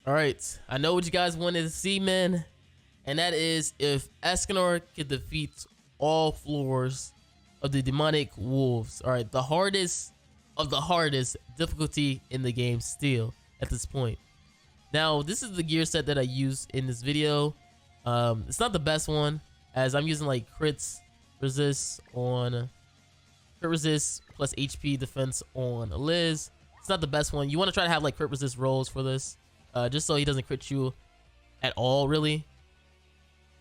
All right, I know what you guys wanted to see, man, and that is if Escanor could defeat all floors of the demonic wolves. All right, the hardest of the hardest difficulty in the game still at this point. Now, this is the gear set that I used in this video. It's not the best one, as I'm using like crits resist on crit resist plus HP defense on Liz. It's not the best one. You want to try to have like crit resist rolls for this, just so he doesn't crit you at all, really,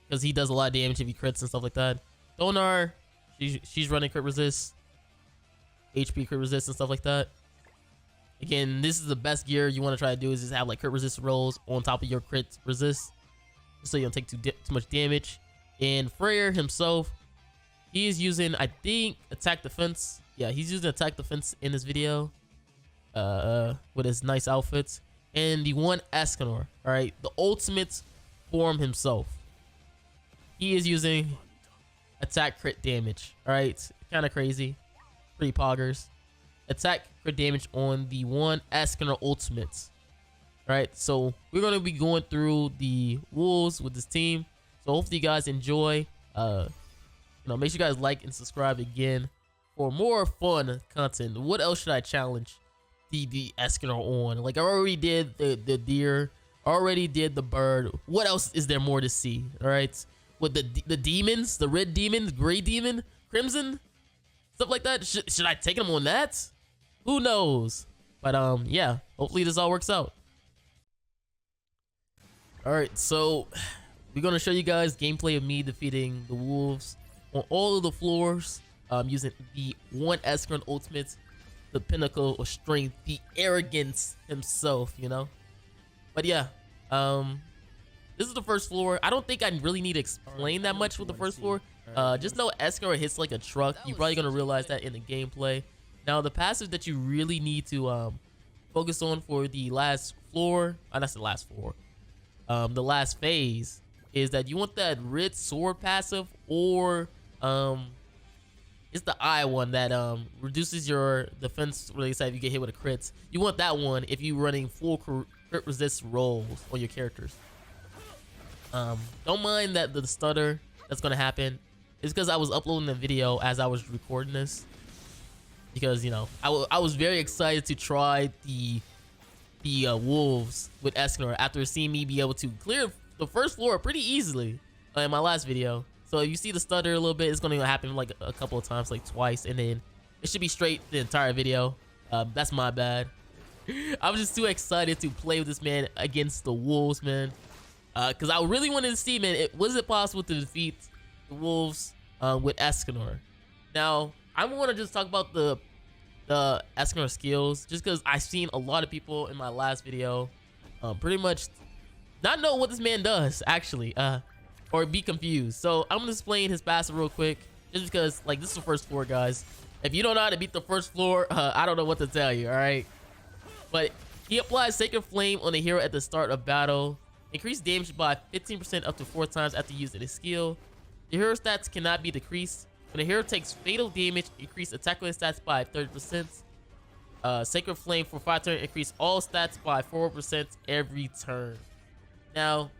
because he does a lot of damage if he crits and stuff like that. Donar, she's running crit resist, HP crit resist and stuff like that. Again, this is the best gear you want to try to do, is just have like crit resist rolls on top of your crit resist, so you don't take too much damage. And Freyr himself, he is using, I think, attack defense. Yeah, he's using attack defense in this video, with his nice outfits. And the one Escanor, all right, the ultimate form himself, he is using attack crit damage. All right, kind of crazy, pretty poggers. Attack crit damage on the one Escanor ultimates. All right, so we're going to be going through the wolves with this team, so hopefully you guys enjoy. Make sure you guys like and subscribe again for more fun content. What else should I challenge the Escanor on? Like, I already did the deer, already did the bird. What else is there more to see? All right, with the demons, the red demon, gray demon, crimson, stuff like that. Should I take them on that? Who knows? But yeah, hopefully this all works out. All right, so we're gonna show you guys gameplay of me defeating the wolves on all of the floors, using the one Escanor ultimate, the pinnacle of strength, the arrogance himself, you know. But yeah, this is the first floor. I don't think I really need to explain that much with the first floor. Just know Escanor hits like a truck. You're probably gonna realize that in the gameplay. Now, the passive that you really need to focus on for the last floor, that's the last floor, the last phase, is that you want that red sword passive, or it's the eye one that reduces your defense really if you get hit with a crit. You want that one if you're running full crit resist rolls on your characters. Don't mind that the stutter that's gonna happen. It's because I was uploading the video as I was recording this, because you know I was very excited to try the wolves with Escanor after seeing me be able to clear the first floor pretty easily in my last video. So if you see the stutter a little bit, it's going to happen like a couple of times, like twice, and then it should be straight the entire video. That's my bad. I was just too excited to play with this man against the wolves, man, because I really wanted to see, man, was it possible to defeat the wolves with Escanor. Now I want to just talk about the Escanor skills, just because I've seen a lot of people in my last video pretty much not know what this man does actually, or be confused. So I'm gonna explain his passive real quick, just because like this is the first floor, guys. If you don't know how to beat the first floor, I don't know what to tell you. All right, but he applies Sacred Flame on the hero at the start of battle. Increase damage by 15% up to 4 times after using his skill. The hero stats cannot be decreased. When the hero takes fatal damage, increase attack stats by 30%. Sacred Flame for 5 turns, increase all stats by 4% every turn. Now,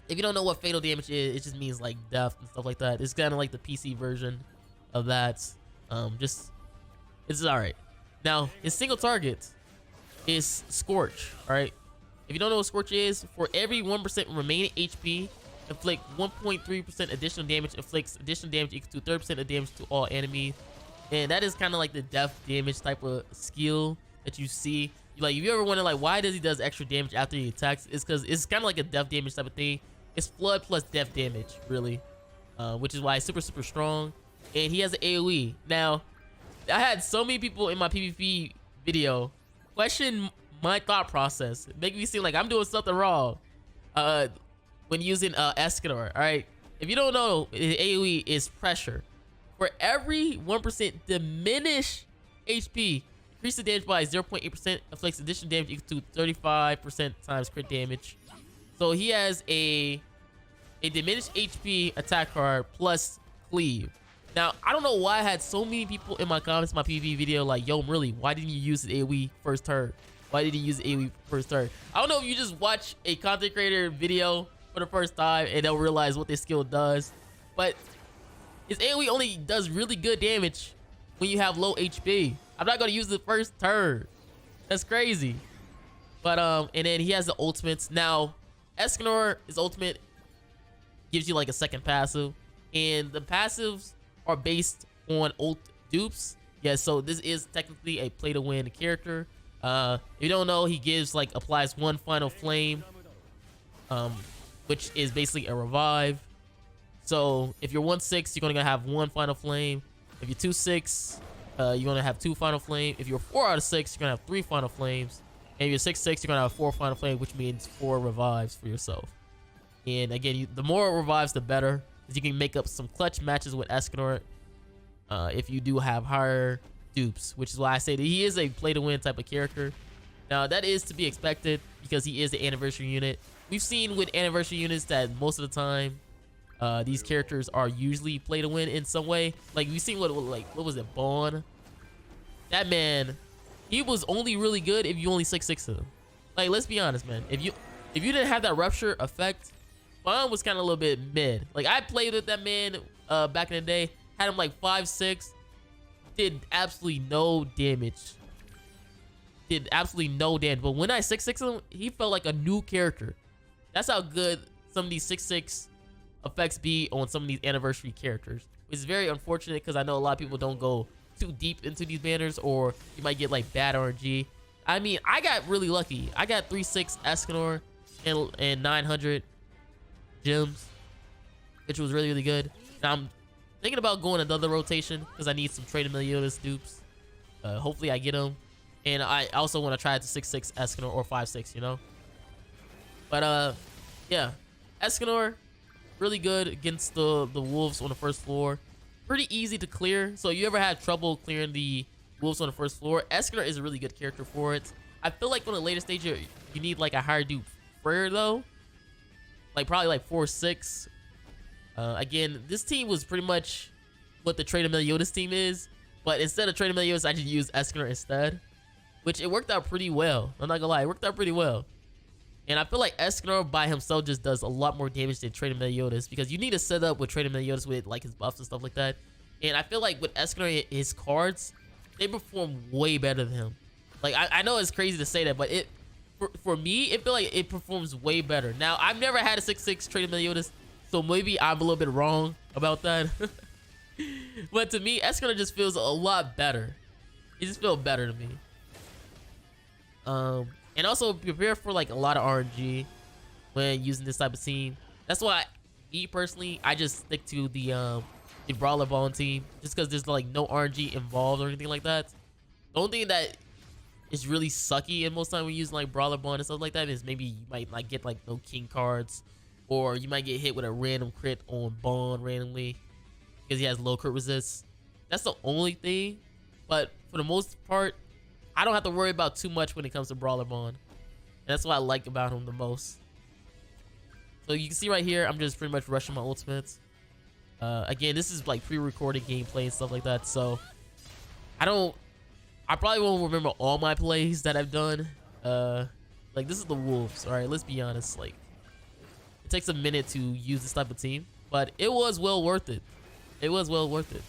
if you don't know what fatal damage is, it just means like death and stuff like that. It's kind of like the PC version of that. It's all right. Now, his single target is Scorch. All right. If you don't know what Scorch is, for every 1% remaining HP, inflict 1.3% additional damage. Inflicts additional damage equal to 30% of damage to all enemies. And that is kind of like the death damage type of skill that you see. Like, if you ever wonder like why does he does extra damage after he attacks, it's because it's kind of like a death damage type of thing. It's flood plus death damage, really, which is why it's super strong. And he has an AoE. Now, I had so many people in my PvP video question my thought process, making me seem like I'm doing something wrong when using Escanor. All right, if you don't know, AoE is pressure. For every 1% diminish HP, increase the damage by 0.8%, inflicts additional damage equal to 35% times crit damage. So he has a diminished HP attack card plus cleave. Now, I don't know why I had so many people in my comments, my PvP video, like, yo, Marilli, why didn't you use the AoE first turn? Why did he use AoE first turn? I don't know if you just watch a content creator video for the first time and they'll realize what their skill does, but his AoE only does really good damage when you have low HP. I'm not gonna use the first turn. That's crazy. But and then he has the ultimates. Now, Escanor, his ultimate gives you like a second passive, and the passives are based on ult dupes. Yeah, so this is technically a play to win character. If you don't know, he gives like applies one final flame, which is basically a revive. So if you're 1/6, you're gonna have one final flame. If you're 2/6, you're gonna have 2 final flame. If you're 4 out of 6, you're gonna have 3 final flames. And if you're 6/6, you're gonna have 4 final flame, which means 4 revives for yourself. And again, the more revives, the better, because you can make up some clutch matches with Escanor if you do have higher dupes, which is why I say that he is a play to win type of character. Now that is to be expected because he is the anniversary unit. We've seen with anniversary units that most of the time these characters are usually play to win in some way. Like we've seen what was it, Bond? That man, he was only really good if you only 6/6 him. Like let's be honest, man. If you didn't have that rupture effect, Bond was kind of a little bit mid. Like I played with that man back in the day, had him like 5/6, did absolutely no damage. But when I 6/6 him, he felt like a new character. That's how good some of these 6/6 effects be on some of these anniversary characters. It's very unfortunate because I know a lot of people don't go too deep into these banners, or you might get like bad RNG. I mean, I got really lucky. I got 3/6 Escanor and 900 gems, which was really good. Now I'm thinking about going another rotation because I need some Trade Meliodas dupes. Hopefully I get them, and I also want to try it to 6/6 Escanor or 5/6, you know. But yeah, Escanor really good against the wolves on the first floor. Pretty easy to clear. So you ever had trouble clearing the wolves on the first floor, Escanor is a really good character for it. I feel like on the later stage you need like a higher dupe Frere though, like probably like 4/6. Again, this team was pretty much what the Trader Meliodas team is, but instead of Trader Meliodas, I just used Escanor instead, which it worked out pretty well. I'm not gonna lie, it worked out pretty well. And I feel like Escanor by himself just does a lot more damage than Trader Meliodas, because you need to set up with Trader Meliodas with like his buffs and stuff like that. And I feel like with Escanor, his cards, they perform way better than him. Like I know it's crazy to say that, but it for me, it feel like it performs way better. Now I've never had a 6/6 Trader Meliodas, so maybe I'm a little bit wrong about that. But to me, Escanor just feels a lot better. It just feels better to me. And also prepare for like a lot of RNG when using this type of team. That's why me personally, I just stick to the Brawler Bond team, just because there's like no RNG involved or anything like that. The only thing that is really sucky and most time when using like Brawler Bond and stuff like that is maybe you might like get like no king cards, or you might get hit with a random crit on Bond randomly because he has low crit resist. That's the only thing. But for the most part, I don't have to worry about too much when it comes to Brawler Bond. And that's what I like about him the most. So you can see right here, I'm just pretty much rushing my ultimates. Again, this is like pre-recorded gameplay and stuff like that. So I probably won't remember all my plays that I've done. Like this is the Wolves, all right? Let's be honest. Like it takes a minute to use this type of team, but it was well worth it. It was well worth it.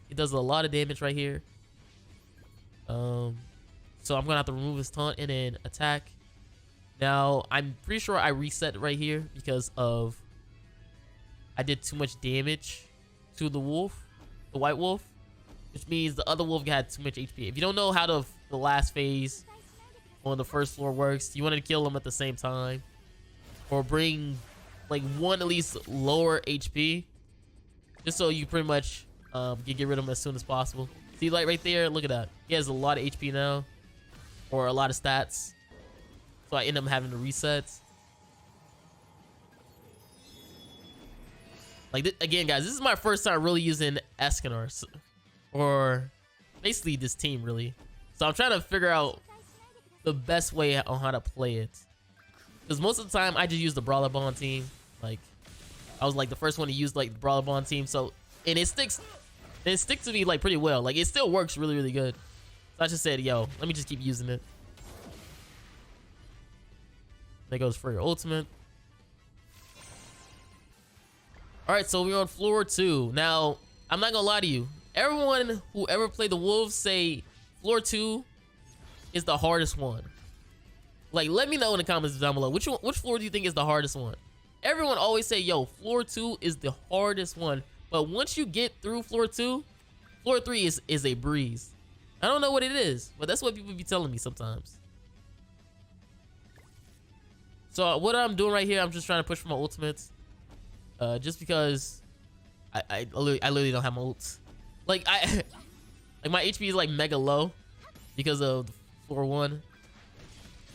It does a lot of damage right here. So I'm gonna have to remove his taunt and then attack. Now I'm pretty sure I reset right here because of I did too much damage to the wolf, the white wolf, which means the other wolf had too much HP. If you don't know how the last phase on the first floor works, you want to kill them at the same time, or bring like one at least lower HP, just so you pretty much can get rid of them as soon as possible. See, like right there, look at that. He has a lot of HP now, or a lot of stats. So I end up having to reset. Like again, guys, this is my first time really using Escanor, or basically this team really. So I'm trying to figure out the best way on how to play it, because most of the time I just use the Brawler Bond team. Like I was like the first one to use like the Brawler Bond team, so and it sticks to me like pretty well. Like it still works really good. So I just said, yo, let me just keep using it. There goes for your ultimate. All right, so we're on floor 2. Now, I'm not gonna lie to you. Everyone who ever played the wolves say floor 2 is the hardest one. Like, let me know in the comments down below. Which floor do you think is the hardest one? Everyone always say, yo, floor 2 is the hardest one. But once you get through floor 2, floor 3 is a breeze. I don't know what it is, but that's what people be telling me sometimes. So what I'm doing right here, I'm just trying to push for my ultimates. Just because I literally don't have my ults. Like my HP is like mega low because of floor 1.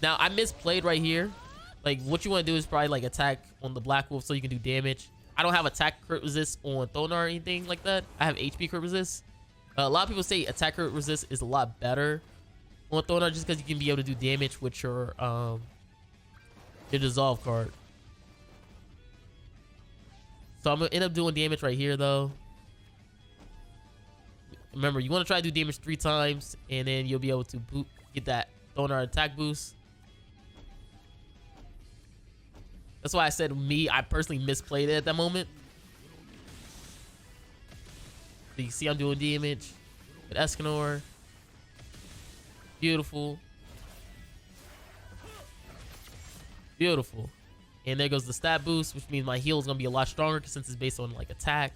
Now I misplayed right here. Like what you want to do is probably like attack on the Black Wolf so you can do damage. I don't have attack crit resist on Thonar or anything like that. I have HP crit resist. A lot of people say attack crit resist is a lot better on Thonar just because you can be able to do damage with your dissolve card. So I'm gonna end up doing damage right here though. Remember, you want to try to do damage 3 times and then you'll be able to get that Thonar attack boost. That's why I said I personally misplayed it at that moment. So you see I'm doing damage with Escanor. Beautiful. Beautiful. And there goes the stat boost, which means my heal is going to be a lot stronger since it's based on like attack.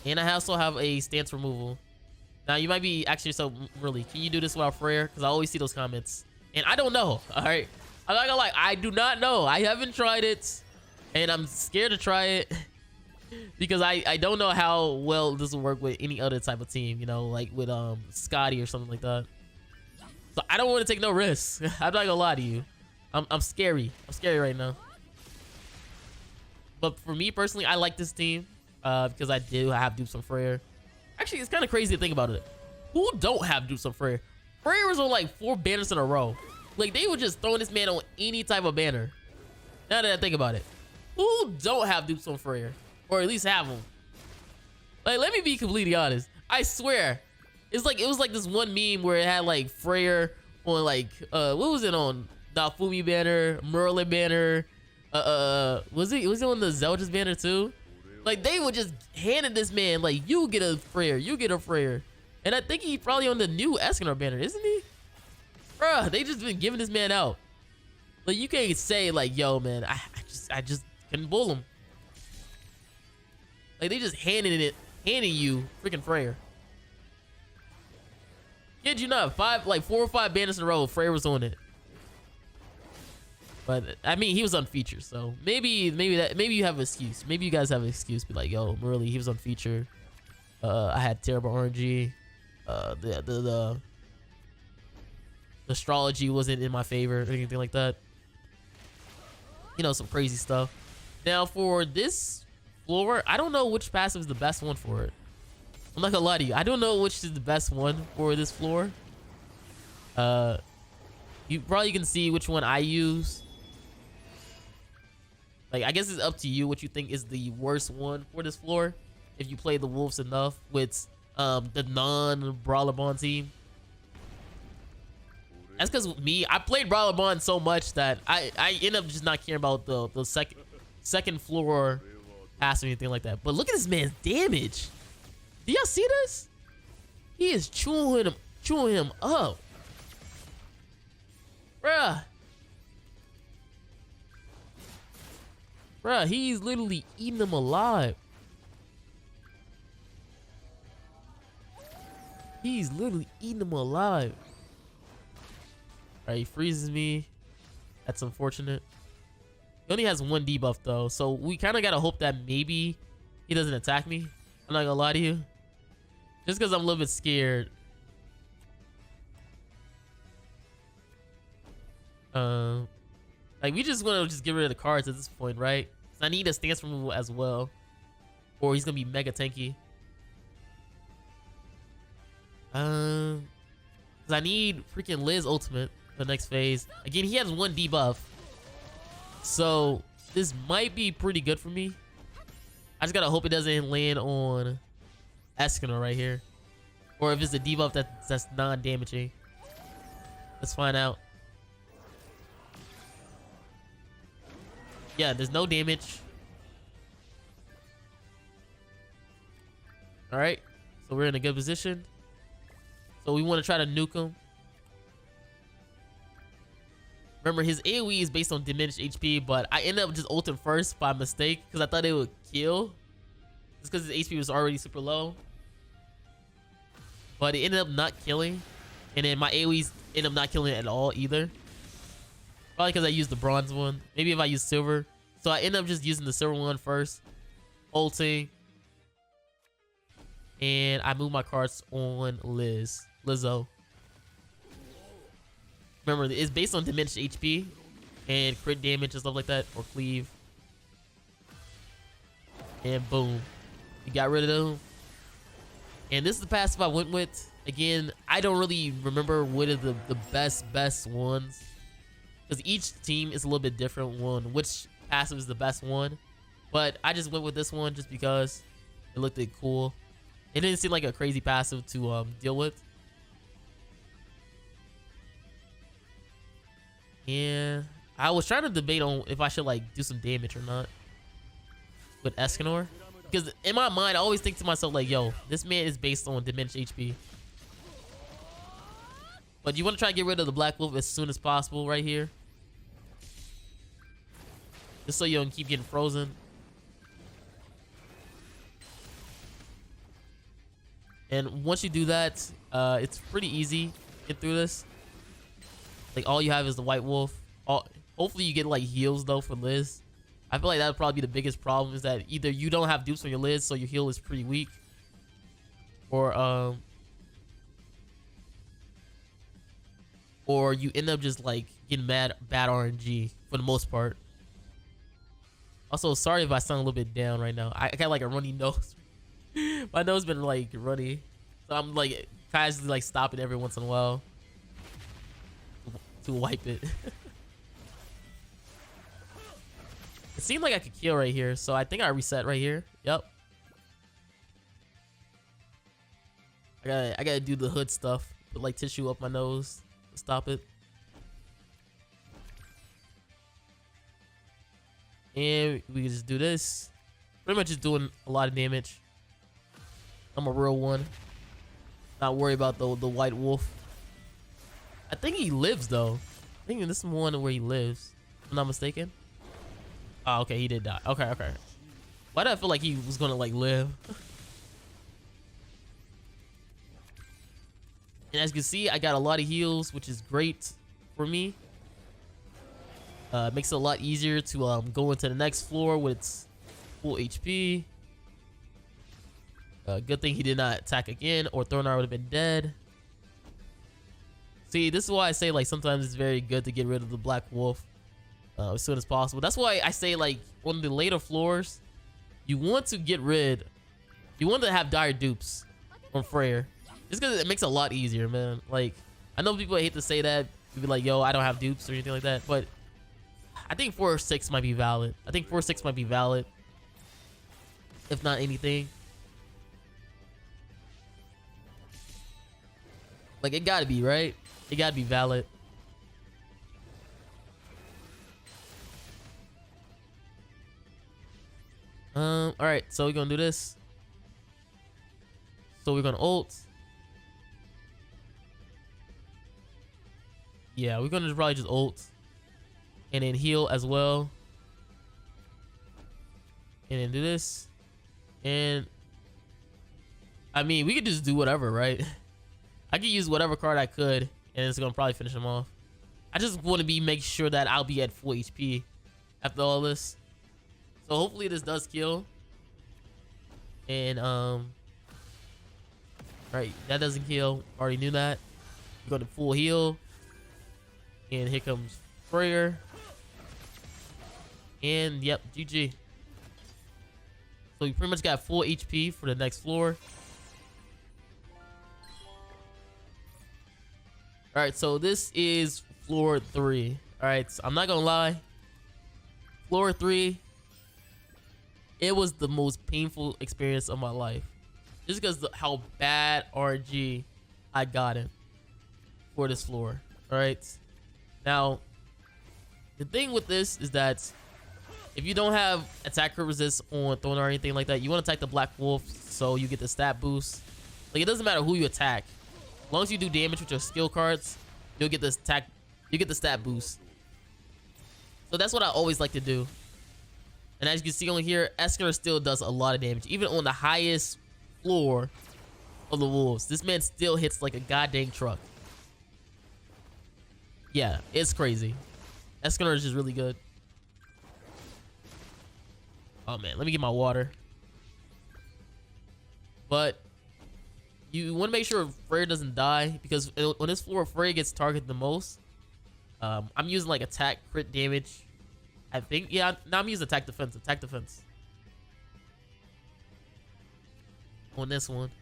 And I also have a stance removal. Now you might be asking yourself, really, can you do this without Freyr? Because I always see those comments. And I don't know, all right? I'm not gonna lie, I do not know. I haven't tried it. And I'm scared to try it. Because I don't know how well this will work with any other type of team. You know, like with Scotty or something like that. So I don't want to take no risks. I'm not gonna lie to you. I'm scary. I'm scary right now. But for me personally, I like this team because I have dupes on Freyr. Actually, it's kind of crazy to think about it. Who don't have dupes on Freyr? Freyr was on like 4 banners in a row. Like they were just throwing this man on any type of banner. Now that I think about it, who don't have dupes on Freyr, or at least have them? Like, let me be completely honest. I swear. It was like this one meme where it had like Freyr on like what was it on? Dafumi banner, Marilli banner. Was it on the Zeldris banner too? Like they were just handing this man like, you get a Freyr, you get a Freyr. And I think he's probably on the new Escanor banner, isn't he? Bruh, they just been giving this man out. Like you can't say like, yo man, I just couldn't bull him. Like they just handing you freaking Freyr. Kid you not, 4 or 5 banners in a row, Freyr was on it. But I mean, he was on feature, so maybe you have an excuse. Maybe you guys have an excuse. Be like, yo, Marilli, he was on feature. I had terrible RNG. The astrology wasn't in my favor or anything like that. You know, some crazy stuff. Now for this floor, I don't know which passive is the best one for it. I'm not gonna lie to you. I don't know which is the best one for this floor. You probably can see which one I use. Like, I guess it's up to you what you think is the worst one for this floor. If you play the wolves enough with the non-Brawler Bond team. That's because me, I played Brawler Bond so much that I end up just not caring about the second floor pass or anything like that. But look at this man's damage. Do y'all see this? He is chewing him up. Bruh, he's literally eating him alive. He's literally eating him alive. Alright, he freezes me. That's unfortunate. He only has 1 debuff though, so we kind of gotta hope that maybe he doesn't attack me. I'm not gonna lie to you. Just because I'm a little bit scared. Like we just want to just get rid of the cards at this point, right? I need a stance removal as well, or he's gonna be mega tanky. Cause I need freaking Liz ultimate for the next phase. Again, he has 1 debuff, so this might be pretty good for me. I just gotta hope it doesn't land on Escanor right here, or if it's a debuff that's non-damaging. Let's find out. Yeah, there's no damage. All right, so we're in a good position. So we want to try to nuke him. Remember, his AoE is based on diminished HP, but I ended up just ulting first by mistake because I thought it would kill. Just because his HP was already super low. But it ended up not killing. And then my AoEs ended up not killing it at all either. Probably because I used the bronze one. Maybe if I used silver. So I ended up just using the silver one first. Ulting. And I moved my cards on Lizzo. Remember, it's based on diminished HP and crit damage and stuff like that, or cleave. And boom, you got rid of them. And this is the passive I went with. Again, I don't really remember what are the best ones, because each team is a little bit different on which passive is the best one. But I just went with this one just because it looked cool. It didn't seem like a crazy passive to deal with. Yeah, I was trying to debate on if I should like do some damage or not with Escanor, because in my mind I always think to myself like, yo, this man is based on diminished HP. But you want to try to get rid of the Black Wolf as soon as possible right here, just so you don't keep getting frozen. And once you do that, it's pretty easy to get through this. Like, all you have is the White Wolf. Hopefully you get like heals though for Liz. I feel like that would probably be the biggest problem, is that either you don't have dupes on your Liz, so your heal is pretty weak, or you end up just like getting bad RNG for the most part. Also, sorry if I sound a little bit down right now. I got like a runny nose. My nose been like runny, so I'm like casually like stopping every once in a while to wipe it. It seemed like I could kill right here, so I think I reset right here. Yep. I gotta do the hood stuff. Put like tissue up my nose to stop it. And we can just do this. Pretty much just doing a lot of damage. I'm a real one. Not worry about the White Wolf. I think he lives though. I think this is one where he lives, if I'm not mistaken. Oh, okay, he did die. Okay. Why did I feel like he was gonna like live? And as you can see, I got a lot of heals, which is great for me. Makes it a lot easier to go into the next floor with its full HP. Good thing he did not attack again, or Thornar would have been dead. See, this is why I say like sometimes it's very good to get rid of the Black Wolf as soon as possible. That's why I say like on the later floors, you want to have dire dupes on Freyr, just because it makes it a lot easier, man. Like, I know people hate to say that, to be like, yo, I don't have dupes or anything like that, but I think 4 or 6 might be valid. I think 4 or 6 might be valid, if not anything. Like, it gotta be, right? It gotta be valid. All right, so we're gonna do this. So we're gonna ult. Yeah, we're gonna probably just ult and then heal as well, and then do this. And I mean, we could just do whatever, right? I could use whatever card I could, and it's gonna probably finish him off. I just want to make sure that I'll be at full HP after all this. So hopefully this does kill. And right, that doesn't kill. Already knew that. We go to full heal, and here comes Freyr. And yep, GG. So we pretty much got full HP for the next floor. All right, so this is floor 3. All right, so I'm not gonna lie, floor 3, it was the most painful experience of my life, just because how bad RNG I got in for this floor. All right, now the thing with this is that If you don't have attack resist on Thorn or anything like that, you want to attack the Black Wolf so you get the stat boost. Like, it doesn't matter who you attack. As long as you do damage with your skill cards, you'll get this attack. You get the stat boost. So that's what I always like to do. And as you can see on here, Escanor still does a lot of damage. Even on the highest floor of the wolves, this man still hits like a goddamn truck. Yeah, it's crazy. Escanor is just really good. Oh man, let me get my water. But you want to make sure Freya doesn't die, because on this floor, Freya gets targeted the most. I'm using like attack crit damage, I think. Yeah, now I'm using attack defense. Attack defense on this one.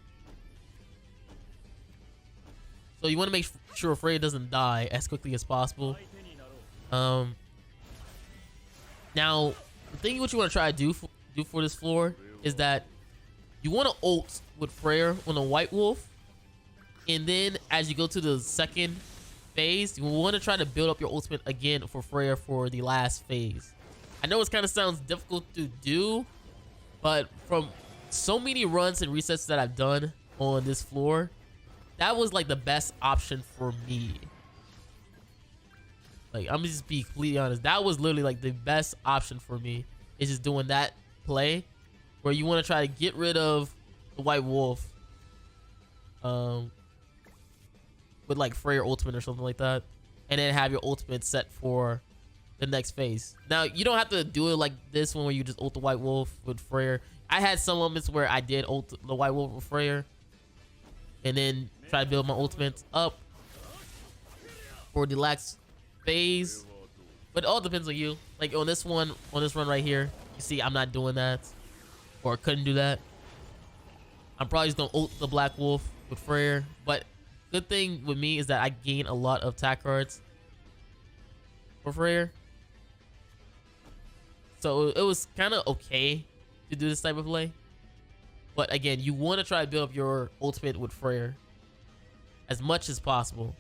So you want to make sure Freya doesn't die as quickly as possible. Now the thing what you want to try to do for this floor is that you want to ult with Freya on the White Wolf, and then as you go to the second phase, you want to try to build up your ultimate again for Freya for the last phase. I know it kind of sounds difficult to do, but from so many runs and resets that I've done on this floor, that was like the best option for me. Like, I'm just be completely honest, that was literally like the best option for me, is just doing that play where you want to try to get rid of the White Wolf with like Freya ultimate or something like that, and then have your ultimate set for the next phase. Now you don't have to do it like this one where you just ult the White Wolf with Freya. I had some moments where I did ult the White Wolf with Freya and then try to build my ultimates up for the last phase, but it all depends on you. Like on this one, on this run right here, you see I'm not doing that, or couldn't do that. I'm probably just gonna ult the Black Wolf with Freya, but good thing with me is that I gain a lot of attack cards for Freya, so it was kind of okay to do this type of play. But again, you want to try to build up your ultimate with Freya as much as possible.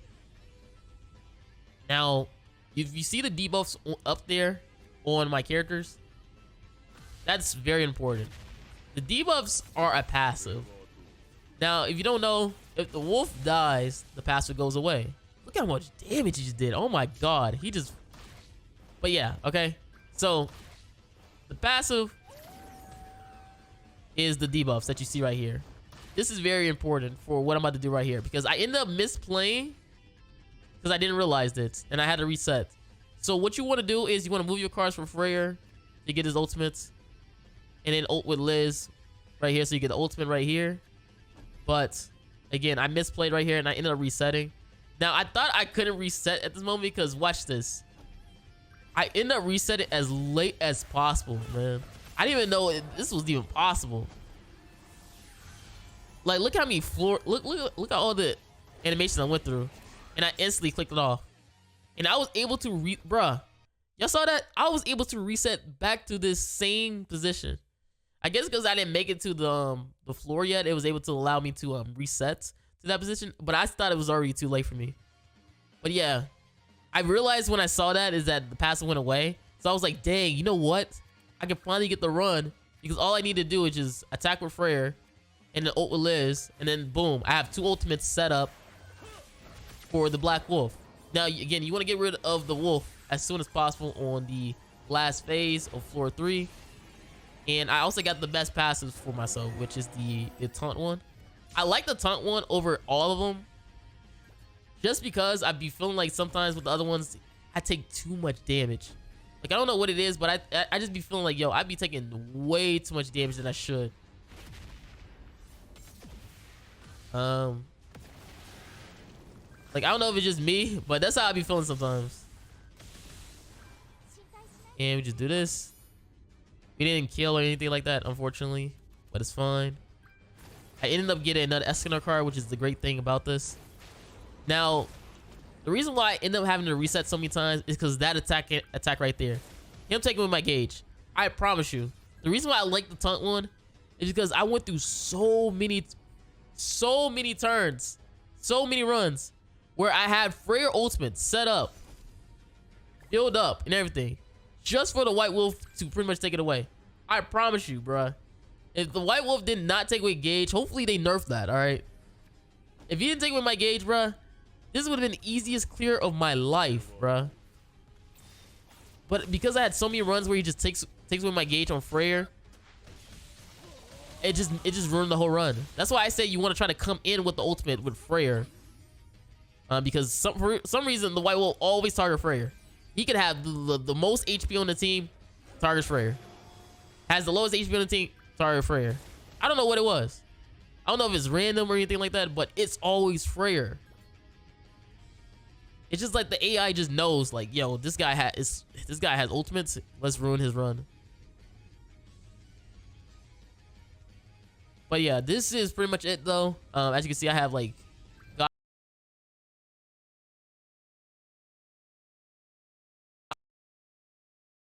Now, if you see the debuffs up there on my characters, that's very important. The debuffs are a passive. Now, if you don't know, if the wolf dies, the passive goes away. Look how much damage he just did. Oh my god, he just... But yeah, okay. So, the passive is the debuffs that you see right here. This is very important for what I'm about to do right here, because I ended up misplaying because I didn't realize it and I had to reset. So what you want to do is you want to move your cards for Freya to get his ultimates, and then ult with Liz right here, so you get the ultimate right here. But again, I misplayed right here and I ended up resetting. Now I thought I couldn't reset at this moment, because watch this, I ended up resetting as late as possible, man. I didn't even know this was even possible. Like, look how many floor, look at all the animation I went through, and I instantly clicked it off, and I was able to bruh, y'all saw that? I was able to reset back to this same position. I guess because I didn't make it to the floor yet, it was able to allow me to reset to that position, but I thought it was already too late for me. But yeah, I realized when I saw that is that the passive went away, so I was like, dang, you know what? I can finally get the run, because all I need to do is just attack with Freya and then ult with Liz, and then boom, I have two ultimates set up for the Black Wolf. Now again, you want to get rid of the wolf as soon as possible on the last phase of floor 3. And I also got the best passives for myself, which is the taunt one. I like the taunt one over all of them, just because I'd be feeling like sometimes with the other ones I take too much damage. Like, I don't know what it is, but I just be feeling like, yo, I'd be taking way too much damage than I should. Like, I don't know if it's just me, but that's how I be feeling sometimes. And we just do this. We didn't kill or anything like that, unfortunately, but it's fine. I ended up getting another Escanor card, which is the great thing about this. Now, the reason why I end up having to reset so many times is because that attack right there, him taking with my gauge. I promise you, the reason why I like the taunt one is because I went through so many turns, so many runs where I had Freya ultimate set up, build up, and everything. just for the White Wolf to pretty much take it away. I promise you, bruh. If the White Wolf did not take away Gauge, hopefully they nerfed that, all right? If he didn't take away my Gauge, bruh, this would have been the easiest clear of my life, bruh. But because I had so many runs where he just takes away my Gauge on Freyr, it just ruined the whole run. That's why I say you want to try to come in with the ultimate with Freyr. Because for some reason the White Wolf always target Freyr. He could have the most HP on the team, targets Freyr. Has the lowest HP on the team, target Freyr. I don't know what it was. I don't know if it's random or anything like that, but it's always Freyr. It's just like the AI just knows, like, yo, this guy has ultimates. Let's ruin his run. But yeah, this is pretty much it though. As you can see, I have like